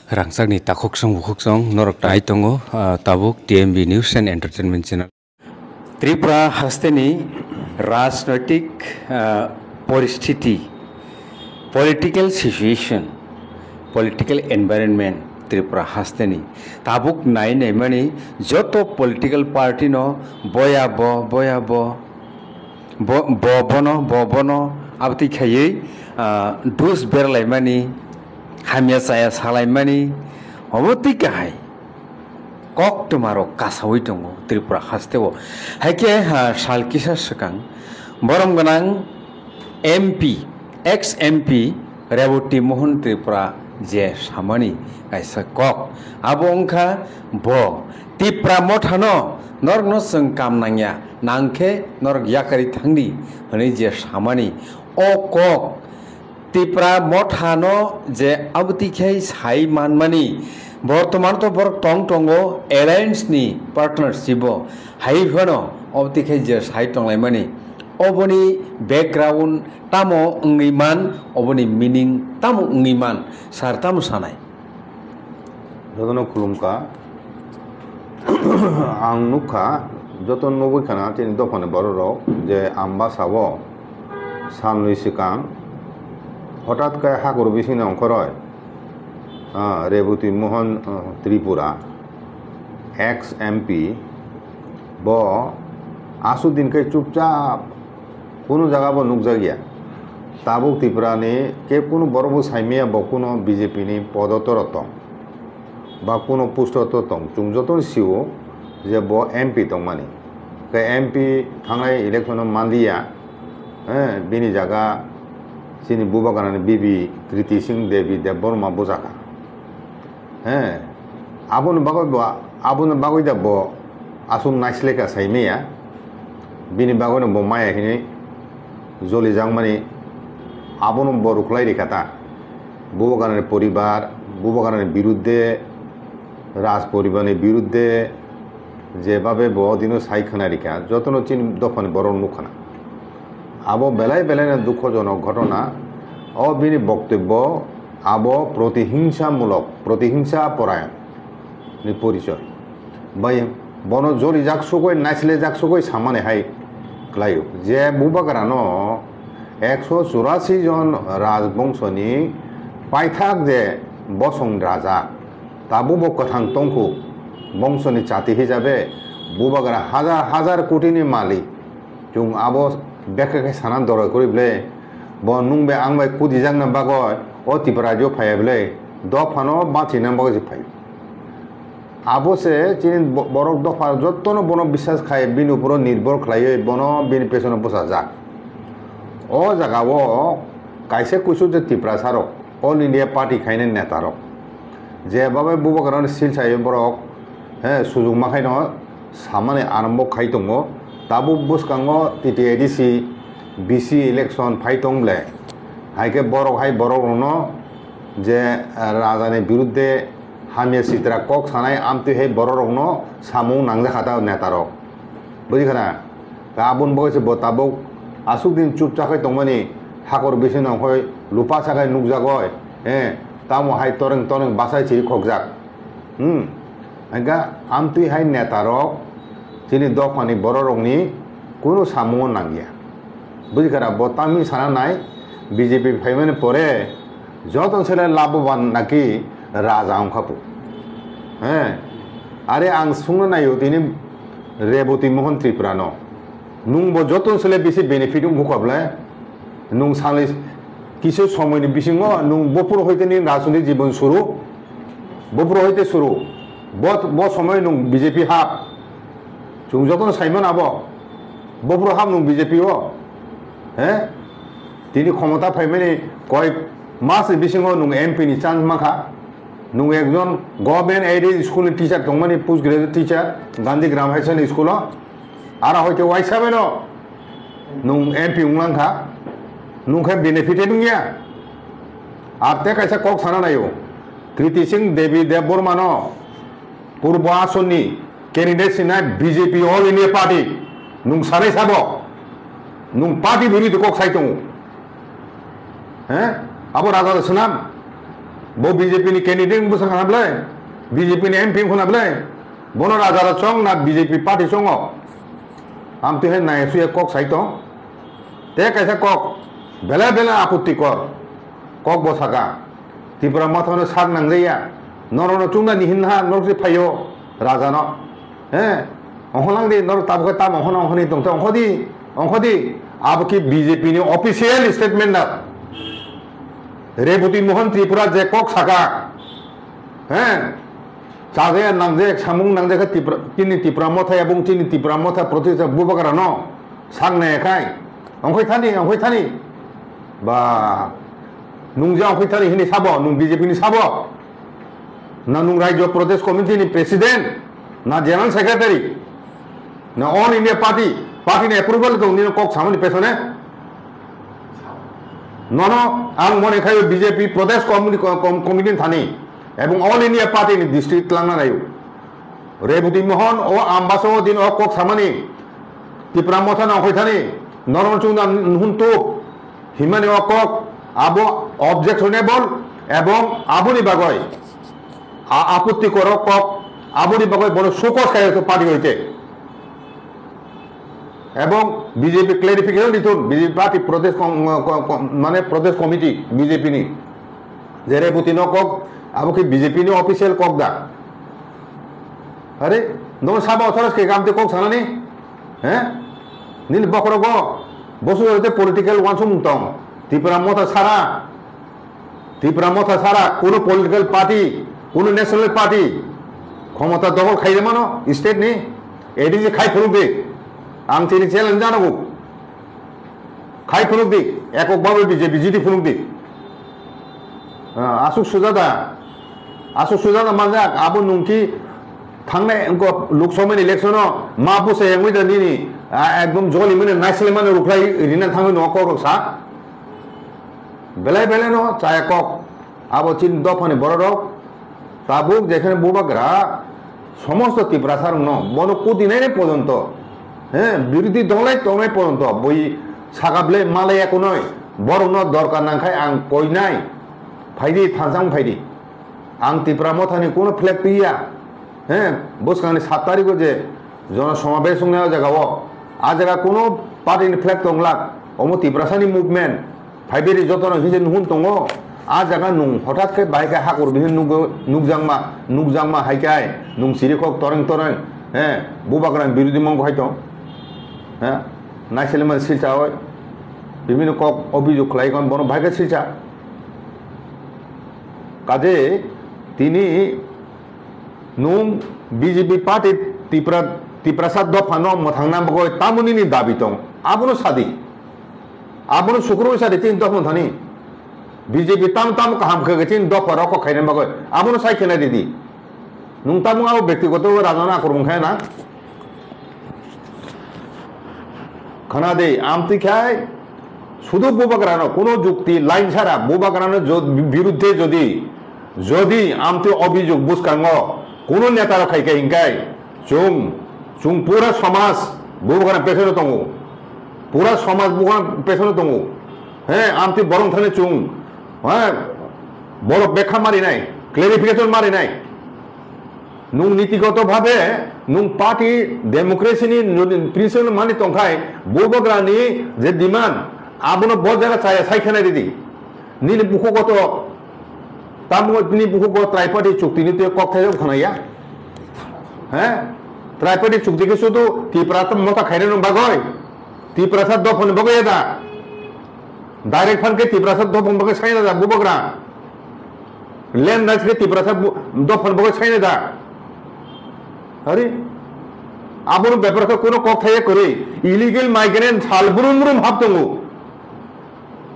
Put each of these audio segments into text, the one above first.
Rangsakni takoksong bukoksong norok tai tongo tabuk TMB News and Entertainment Channel. Tripura hasteni राजनैतिक परिस्थिति political situation political environment Tripura हस्तनी ताबुक नाई नहीं मनी जो तो political party नो बोया बो बनो अब ती खाये दूस बेर लाई मनी हमिया साया सालाई मनी अवती कहाई कॉक तुम्हारो कासावी टंगो त्रिपुरा हस्ते वो है क्या साल किसा सकंग बरम गनांग MP ex MP Revati Mohan Tripura जे सामनी ऐसा कॉक अब उनका बो त्रिपुरा मोठानो नॉर्ग नो संग काम नंग्या नांके नॉर्ग याकरी थंगी हनी जे सामनी ओ कॉक त्रिपुरा मोठानो जे अब तीखे साई मानमनी बर्तमान तो बर टंग टंगो एलायंस नि पार्टनरशिप हाई भनो अब तीखे जे साई टंगलाई मनी अबनी बैकग्राउंड तामो अंगिमान अबनी मीनिंग तामो अंगिमान सार तामो सानाय जतन खुलुमका आं नुखा जतन नबई खाना तिनि दफाने बररो जे आम्बा साबो साननै सिगां हठाৎ काय हागर बिसिना अंखरय रेवती मोहन त्रिपुरा एक्स MP ब आसु दिन के चुपचाप कोनो जगह बो नुकजा गया ताबुक त्रिपुरा ने के कोनो बरबो साइमिया ब कोनो बीजेपी नि पदतरत बा कोनो पुष्टत तंग चुं जतन सिओ जे ब MP तंग माने के MP थांनाय इलेक्शन मानदिया बिनि जगह सिनि बुबागानानि बिबि कृति सिंह देवी देबबर्मा बुजाका आबुन बागै दा ब आसुम नाइसलेका साइमिया बिनि बागैनो ब माया हिनि जलि जांमानि आबुन ब रुखलाई रेखाता बुबागानानि परिबार बुबागानानि बिरुद्धे राज परिबारनि बिरुद्धे जेभाबे ब दिनो साइखोना रेखा जतनो चिन दफानि बर नुखाना आबो बेलाय बेलायना दुखजनक घटना बिनि बक्तव्य आबो प्रतिहिंसा परायण नि परिचय बाय बनो जलि जाकसुगै नाइसले जाकसुगै सामाने हाय क्लायो जे बुबागारानो 184 जन राजबंशनि पाइथाक जे बसं राजा ताबु बकथां तंखु बंशनि जाति हिसाबे बुबागारा हाजार कोटिनि मालिक जों आबो बेखे साना दर करिब्ले ब नुंबे आंबाय कुदि जांना बागय त्रिपुरा जो फायब्ले दफानो बाथिना बागै फाय आबो से चिन बरक दफा जतनो बनो विश्वास खाय बिनि उपर निर्भर खालायै बनो बिनि पेसनो बसा जा ओ जागावो कायसे कुसु जे त्रिपुरा सारो ऑल इंडिया पार्टी खायने नेतारो जे बाबे बुबागारान सिलसायै बरक सुजुग माखायनो सामाने आरम्भ खाय दंगो ताबु बुसकांगो TTIDC BC इलेक्शन फाइटंब्ले हायके बरक नो जे राजानि बिरुद्धे हामिया सित्रा कक सानाय आमति हे बरक नो सामु नांजाखाता नेतारो बुजिखाना गाबुन बगैसे बताबो आसुक दिन चुपचाखै तंमानि हाकर बिसिना हय लुपा साखाय नुकजागय तामो हाय तरंग बासाय चिरि खकजाक हायगा आमति हाय नेतारो चिनि दफानि बरकनि कोनो सामु नांगिया बुजिखाना बतामी साना नाय बीजेपी फाइमाने परे जतन सेले लाभवान नाकि राजा अंखापु आरे आं सुंनो नायो दिनै रेवती मोहन त्रिपुरा न नुंबो जतन सेले बेसे बेनिफिट मुखाबले नुं साले किसु समयनि बिसिङो नुं बपुर हयतेनि राजनीति जीवन शुरू बपुर हयते शुरू ब समय नुं बीजेपी हाब जों जतन साइमन आबो बपुर हाब नुं बीजेपी ओ তিনি ক্ষমতা ফাইমানি কয়েক মাস বিসিङो नुं MP नि चान्स माखा नुं एकजन गभर्नमेंट एडेड स्कुल टीचर दंमानि post graduate teacher Gandhi Gram high secondary school आरो हयतो वाइसाबेनो नुं MP उंलांखा नुंखा बेनिफिट दुंगिया आते कायसा कक साना नायो कृति सिंह देवी देबबर्मानो पूर्व आसननि कैंडिडेट सिना बीजेपी ऑल इंडिया पार्टी नुं सानै साबो नुं पार्टी विरुद्ध कक साइतों अब राजा Sunam bo BJP ni candidate busang hablai BJP ni MP khunablai bono rajara chong na BJP party chongo am tu he nai suye kok sai to te kaisa kok bela bela aputti kor kok bo saka Tripura mathano sak nangreya norono chungna ni hinha norse phayo raja no ongholang di nor tabko tam onghono ongkhoni tongto ongkhodi abki BJP ni official statement na Rebuti Mohan Tripura je kok saka চাঁদে নাংজে সামুং নাংজে তিনি ত্রিপুরা মথায় এবং তিনি ত্রিপুরা মথা প্রতিষ্ঠা বুবাকার ন সাংনে খাই অংখই Thani বা নুংজে অংখই Thani হিনি sub নুং BJP নি sub না নুং রাজ্য প্রদেশ কমিটি নি প্রেসিডেন্ট না জেনারেল সেক্রেটারি না অল ইন্ডিয়া পার্টি নি অ্যাপ্রুভাল দং নি কক সামনি পেছনে নন আং মনে খাই বিজেপি প্রদেশ কমিটি থানি এবং অল ইন্ডিয়া পার্টি নি ডিস্ট্রিক্ট লাংনা রায়ু রেবুতি মোহন ও আমবাসো দিন ও কক সামানি ত্রিপুরা মথা না হইথানি নরমচুংনা নুহুনতু হিমানি ও কক আবো অবজেকশনেবল এবং আবুনি বাগয় আপত্তি কর কক আবুনি বাগয় বড় শোকস খাই পার্টি হইতে এবং বিজেপি ক্লারিফিকেশন দিতুন বিজেপি পার্টি প্রদেশ মানে প্রদেশ কমিটি বিজেপি নি যে রেবুতি ন কক আবকি বিজেপি নি অফিসিয়াল কক দা আরে নো সাবা অথরাস কে কামতে কক সানানি নীল বকর গো বসু হতে পলিটিক্যাল ওয়ান সুমুতং ত্রিপুরা মথা সারা কোন পলিটিক্যাল পার্টি কোন ন্যাশনাল পার্টি ক্ষমতা দখল খাইলে মানো স্টেট নি এডি যে খাই ফুরুক দে আং তিনি চ্যালেঞ্জ জানাবো খাই ফুরুক দি এককভাবে বিজেপি জিডি ফুরুক দি আসুক সুজাদা মানজাক আবু নুংকি থাংনাय লোকসভাनि ইলেকশন মা বসে এমনি দিনি একদম জলি মানে নাইসলে মানে রুখলাই রিনা থাঙ্গি ন কক সা বেলাই বেলাই ন চায় কক আবো চিন দফানি বড় রক তাবুক যেখানে বুবাগরা সমস্ত ত্রিপুরা সার ন বন কুদিনাই পর্যন্ত বিরোধী দলাই তংনাই পর্যন্ত বই সাগাবলে মালাই এক নয় বড় ন দরকার নাখাই আং কইনাই ফাইদি থানসাং ফাইদি আং ত্রিপুরা মথানি কোনো ফ্ল্যাগ পিয়া বসকানি 7 তারিখ যে জনসমাবেশ জায়গাও আ জায়গা কোনো পার্টিনি ফ্ল্যাগ তংলাক অম ত্রিপুরাসানি মুভমেন্ট ফাইবেরি যতন হিসে নুহুন দङ আ জায়গা নুং হঠাৎ কে বাইকে হাকর বিহিন নুকজাংমা হাইকাই নুং সিরিকক তরেং বুবাগ্রাম বিরোধী মঙ্গ হয়তো নাইসেলেমান সিলচা হয় বিভিন্ন কক অভিযোগ খাইগন বন ভাইকে সিলচা কাজে তিনি নুং বিজেপি পার্টি ত্রিপুরাসাদ দফানো মথাংনা বগয় তামুনি দাবি দं আবনো সাদি আবনো শুক্রবার সাদি তিন দফা থানি বিজেপি তাম কাহাম খগে তিন দফা রক খাইনে বগয় আবনো সাইখেনা দিদি নুং তামু আও ব্যক্তিগত রাজনা করুম খায় না খানা দে আমতি খায় শুধু বুবাগ্রানো কোনো যুক্তি লাইন ছাড়া বুবাগ্রানোর বিরুদ্ধে যদি আমতি অভিযোগ বুঝকাঙ্গ কোন নেতারা খাইকে হিংকাই চুং পুরা সমাজ বুবাগ্রাম পেছনে দङ পুরা সমাজ বুবাগ্রাম পেছনে দङ আমতি বরং থানে চুং বড় ব্যাখ্যা মারি নাই ক্লারিফিকেশন মারি নাই নুং নীতিগত ভাবে নুং পার্টি ডেমোক্রেসিনি প্রিন্সিপাল মানি তংখাই বুবাগ্রানি যে ডিমান্ড আবনো বজারা চায় সাইখানা দিদি নীল বুকুগত তামনি বুকুগত ত্রাইপার্টি চুক্তি নিতে কক্তায় খানাইয়া ত্রাইপার্টি চুক্তিকে শুধু ত্রিপুরাতে মতা খাইনে বাগয় ত্রিপুরাসাদ দফন বগয় দা ডাইরেক্ট ফান্ডকে ত্রিপুরাসাদ দফন বগয় সাইনা দা বুবাগ্রা ল্যান্ড রাইটসকে ত্রিপুরাসাদ দফন বগয় সাইনা দা আরে আবনো ব্যাপারটা কোনো কক্তায় করে ইলিগেল মাইগ্রেন্ট সালবুরুম হাব দङ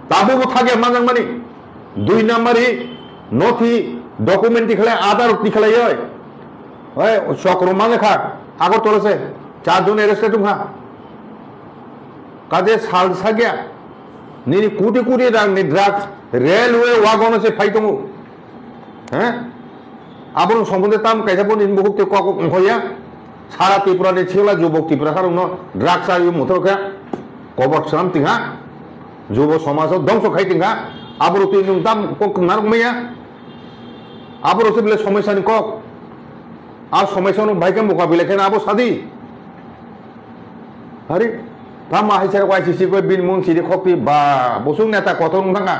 তাবো থাকে মাজাং মানি 2 নাম্বারই নথি ডকুমেন্টটি খেলায় আধার খেলাই হয় চক্রমা লেখা আগর তোলেছে 4 জন অ্যারেস্টেড হা কাজে সাল সাগিয়া নিনি কোটি ড্রাগস রেলওয়ে ওয়াগন আছে ফাইতং আবন সম্বন্ধে তাম কাইসাবো নিন বহুতে কক হইয়া সারা ত্রিপুরানি ছেলা যুবক ত্রিপুরা কারণ ড্রাগস আর মতরকা কবর সাম তিহা যুব সমাজ ধ্বংস খাইতিঙ্গা আবরতি নুং তাম কক নারকমাইয়া আবর হচ্ছে বলে সমস্যা নি কক আর সমস্যা ভাইকে মোকাবিলা কেন আবো সাদি আরে থামা হাইসার ওয়াইসিসি কই বিন মুন সিরি খপি বা বসুক নেতা কত নঙ্গা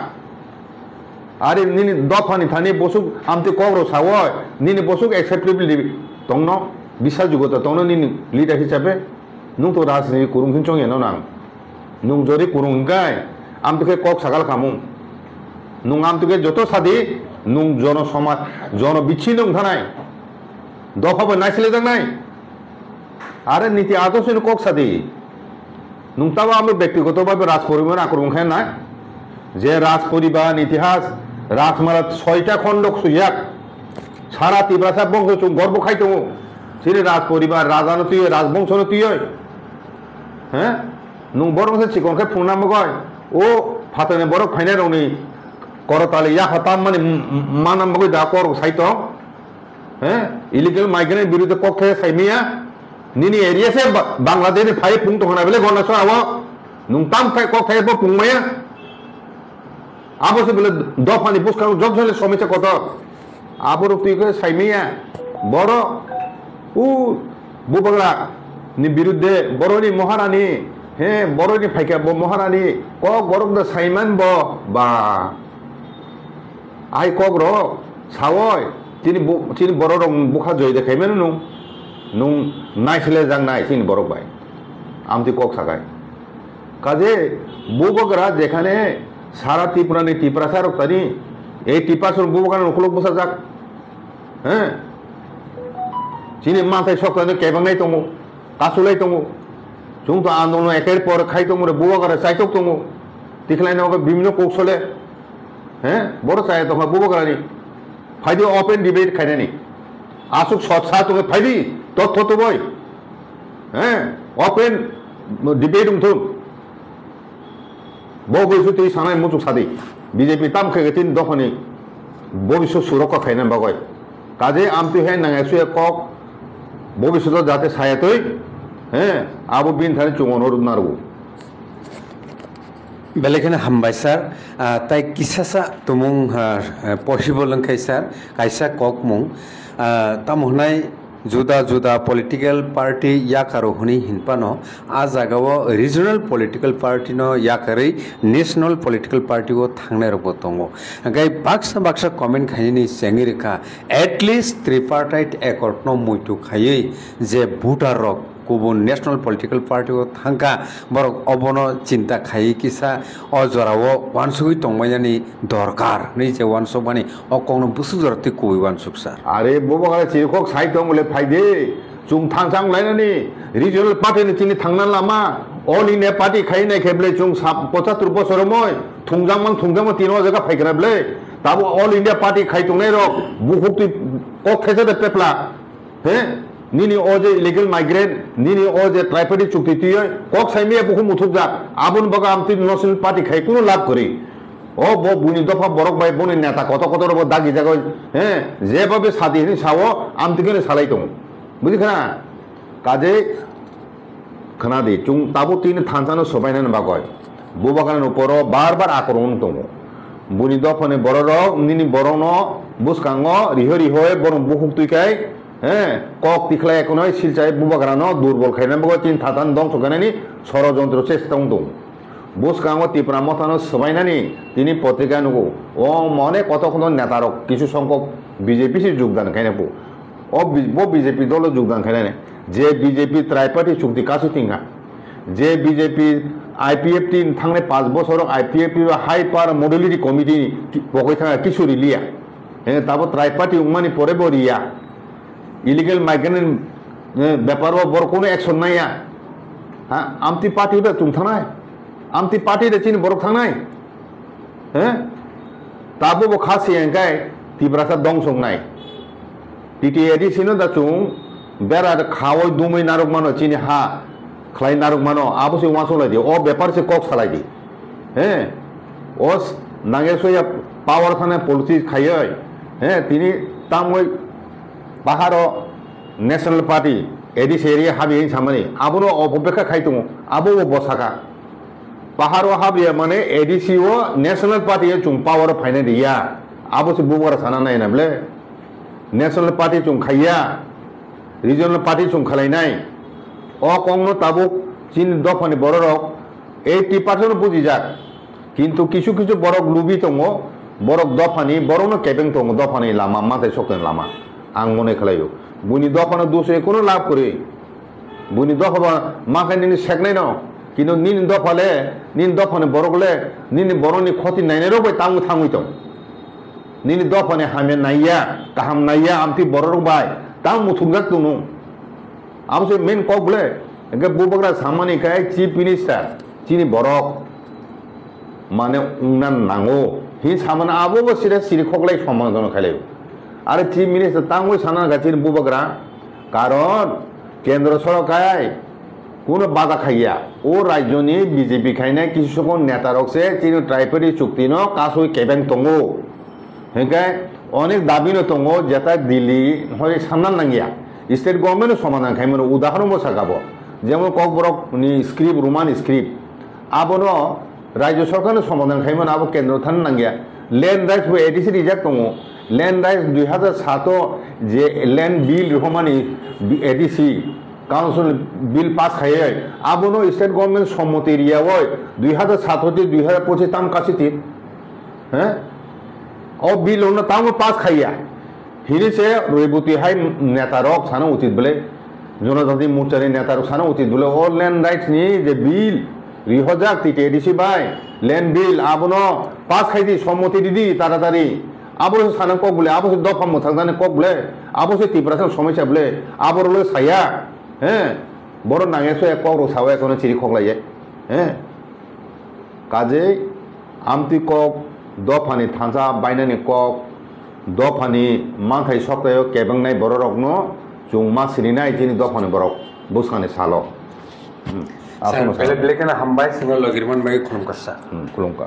আরে নিনি দফানি থানি বসুক আমতে কগ্র সাওয় নিনি বসুক অ্যাকসেপ্টেবিলিটি তংন বিশ্বাসযোগ্যতা তংন নিনি লিডার হিসাবে নুং তো রাজনীতি করুং হিনচং এনো নাং নুং জরি করুং গায় আমতকে কক সাগাল খামুং নুং আমতকে যত সাদি নুং জনসমাজ জনবিচ্ছিন্ন থানাই দফাবো নাইছিলে যাং নাই আরে নীতি আদর্শ কক সাদি নুং তাও আমি ব্যক্তিগতভাবে রাজ পরিবার আক্রমণ খায় না যে রাজ পরিবার ইতিহাস রাজমালা 6টা খণ্ড সুইয়াক সারা তিব্রাসা বংশ গর্ব খাইতো সেটা রাজ পরিবার রাজানো তুই রাজবংশ তুই হ্যাঁ নুং বরং চিকনকে ফুনাম গয় ও ফাতনে বড় ফাইনে রনি করতালে ইয়া হতাম মানে মানাম বই দা কর সাইতো হ্যাঁ ইলিগেল মাইগ্রেন্টের বিরুদ্ধে পক্ষে সাইমিয়া নিনি এরিয়াসে বাংলাদেশের ফাই পুংটো হনা বলে গণাস আও নুং তাম ফাই কক ফাই পুংমায়া আবসে বলে দফানি পুষ্কার জব ঝলে সমস্যা কত আবর তুই সাইমিয়া বড় ও বুবগলা নি বিরুদ্ধে বড়নি মহারানী হ্যাঁ বড়নি ফাইকা মহারানী কক বরক দা সাইমান বা আই কক র সাওয় তিনি বড় রং বুখা জয় দেখাইমেন নুং নাইছিলে যাং নাই তিনি বরক বাই আমতি কক সাগায় কাজে বুবগরা যেখানে সারা ত্রিপুরানি ত্রিপুরাসা রক্তানি এই টিপাসর বুবগান নখলক বসা যাক হ্যাঁ চিনি মাথায় সকালে কেবাংনাই দङ কাসুলাই দङ जों तो आंदोलन एकेर पर खाई दङ बुबगारा चाइतक दङ तिखलायनाव বিভিন্ন কৌশলে হ্যাঁ বড় চাই তো বুবগারানি ফাইদি ওপেন ডিবেট খাইনানি আসুক সৎসা তুমি ফাইদি তথ্য তো বই হ্যাঁ ওপেন ডিবেট উঠুন ভবিষ্যতে সানাই মুচুক সাদি বিজেপি তাম খেগে তিন দখনি ভবিষ্যৎ সুরক্ষা খাইনান বাগয় কাজে আমতি হ্যাঁ নাঙাইসুয়ে কক ভবিষ্যৎ যাতে সায়াতই হ্যাঁ আবু বিন থানে চুমনর নারগু বেলেখানে হামবাই স্যার তাই কিসাসা তুমুং পসিবল লংখাই স্যার কাইসা কক মুং তামহনাই जुदा जुदा पॉलिटिकल पार्टी याकारो हुनी हिनपानो आ जागाव रिजनल पॉलिटिकल पार्टी नो याकारै नेशनल पॉलिटिकल पार्टी को थांगनाय रबो दंगो गाय बाक्सा बाक्सा कमेंट खायनि सेंगि रेखा एटलिस्ट ट्रिपार्टाइट एकर्ड नो मुइतु खायै जे भोटार रक गुबुन नेशनल पॉलिटिकल पार्टी को थांगा बरक अबनो चिंता खायै किसा अजराव वानसुगै तंबायनि दरकार नै जे वानसुबानि अकंनो बुसुजरति कुबै वानसुक सार আরে বুবগারা চিরকক সাইতো বলে ফাইদে চুং থাংসাং লাইনানি রিজনাল পার্টি নি চিনি থাংনা লামা অল ইন্ডিয়া পার্টি খাইনাই খেবলে চুং 75 বছর মই থুংজাং তিনো জায়গা ফাইগ্রাবলে তাবো অল ইন্ডিয়া পার্টি খাইতংনাই রক বুহুতি কক খেজে পেপলা হ্যাঁ নিনি ও যে ইলিগেল মাইগ্রেন্ট নিনি ও যে ট্রাইপার্টি চুক্তি তুই কক সাইমিয়া বহু মুথুক যা আবুন বগা আমতি ন্যাশনাল পার্টি খাই কোনো লাভ করি ও বুনি দফা বরক ভাই বনি নেতা কত কত রব দাগি জায়গায় হ্যাঁ যেভাবে সাদিনি সাও আমতিকে সালাই দङ বুঝিখা কাজে খানাদি চুং তাবো তিন থানসানো সবাইনান বাগয় বুবাগানের উপর বারবার আক্রমণ দङ বুনি দফানে বড় রক নিনি বড় ন বুসকাঙ্গ রিহয় বড় বুহুক তুইকাই হ্যাঁ কক তিখলা এখন শিলচাই বুবাগানো দুর্বল খাইনা বগো তিন থাতান দং সগানানি ষড়যন্ত্র চেষ্টা দङ বুসকাঙ্গ ত্রিপুরা মতানো সবাইনানি তিনি পত্রিকা নুগো ও মনে কত কত নেতারক কিছু সংখ্যক বিজেপি যোগদান খাইনাবো ও বিজেপি দল যোগদান খাইনানে যে বিজেপি ত্রাইপার্টি চুক্তি কাছে তিঙ্গা যে বিজেপি আইপিএফ টি থাংনে 5 বছর IPF high power modality committee পকই থাকা কিছু রিলিয়া হ্যাঁ তাবো ত্রাইপার্টি উমানি পরে বরিয়া ইলিগেল মাইগ্রেন্ট ব্যাপার বড় কোনো অ্যাকশন নাইয়া হ্যাঁ আমতি পার্টি বে তুমি থানায় আমতি পার্টি রে চিনি বড় থানায় হ্যাঁ তাবো বো খাসি এঙ্গাই তিব্রাসা দংসং নাই টিটিএডি সিনো দা চুং বেড়া খাওয়াই দুমই নারক মানো চিনি হা খাই নারক মানো আবসে ওয়াসলাই দি ও ব্যাপার সে কক সালাই দি হ্যাঁ ও নাগেশয়া পাওয়ার থানে পলিটিক্স খাইয় হ্যাঁ তিনি তামই পাহাড় ন্যাশনাল পার্টি এডিস এরিয়া হাবি সামানি আবনো অপেক্ষা খাইতো আবো বসাকা পাহাড় হাবিয়া মানে এডিসি ও ন্যাশনাল পার্টি চুং পাওয়ার ফাইনে দিয়া আবো সে বুবগারা সানা নাই না বলে नेशनल पार्टी चुं खाइया रिजनल पार्टी चुं खालायनाय अ कंनो ताबुक चीन दफानि बररक 80% बुजिजाक किन्तु किछु किछु बरक लुबि दङ बरक दफानि बरनो केबें दङ दफानि लामा माथाय सकन लामा आं मने खालायो बुनि दफानो दुसे कोनो लाभ करे बुनि दफा माखाय निनि सेकनाय न किन्तु निनि दफाले निनि दफानि बरकले निनि बरनि खति नायनाय रबाय तांगु थांगुय दं निनि दफानि हामे नायया गाहाम नायया आमति बरक बाय तां मुथुंगाक दङ आमसे मेन कबले एके बुबग्रा सामानि काय चीफ मिनिस्टार चीनी बरक माने उंना नांगो हि सामाना आबो सिरे सिरि खगलाय समाधान खालायो आरो चीफ मिनिस्टार तांगो साना गाचिन बुबग्रा कारण केंद्र सरकार কোনো বাধা খাইয়া ও রাজ্যনি বিজেপি খাইনাय किसुकन नेता रकसे चीन ट्राइपेरि चुक्ति न कासुय केबें दंगो हेंकाय अनेक दाबि न दंगो जेता दिल्ली हय सानना नांगिया स्टेट गवर्नमेंट समाधान खायमोन उदाहरण बसागाबो जेमन ककबरक नि स्क्रिप्ट रोमान स्क्रिप्ट आबनो राज्य सरकार समाधान खायमोन आबो केंद्र थान नांगिया लैंड राइट्स बो एडिसि रिजेक्ट दंगो लैंड राइट्स 2007 जे लैंड बिल रहमानि एडिसि काउंसिल बिल पास खाए आबनो स्टेट गवर्नमेंट सम्मति एरिया 2007 থেকে 2025 ताम कासिति हैं और बिल उन ताम पास खाइया हिने से रयबुति हाय नेता रक सानो उचित बले जनजाति मोर्चानि नेता रक सानो उचित बले और लैंड राइट्स नि जे बिल रिहजाक तिते एडिसि बाय लैंड बिल आबनो पास खाइदि सम्मति दिदि तारातारि आबो सानो कक बले आबो दफा मोथांदाने कक बले आबो से तिब्रासन समस्या बले आबोरले साया हैं बड़ नांगेसो एक कक साव एखोनो चिरि खगलाये हैं काजे आमति कक दफानि थांजा बायनानि कक दफानि मांखाय सप्तायाव केबांनाय बर रकनो जुंमा सिरिनाय जिनि दफानि बरक बुसानि सालो पहले ब्लेकना हमबाय सिंगल लगिरमन बाय खुलुमकासा खुलुमका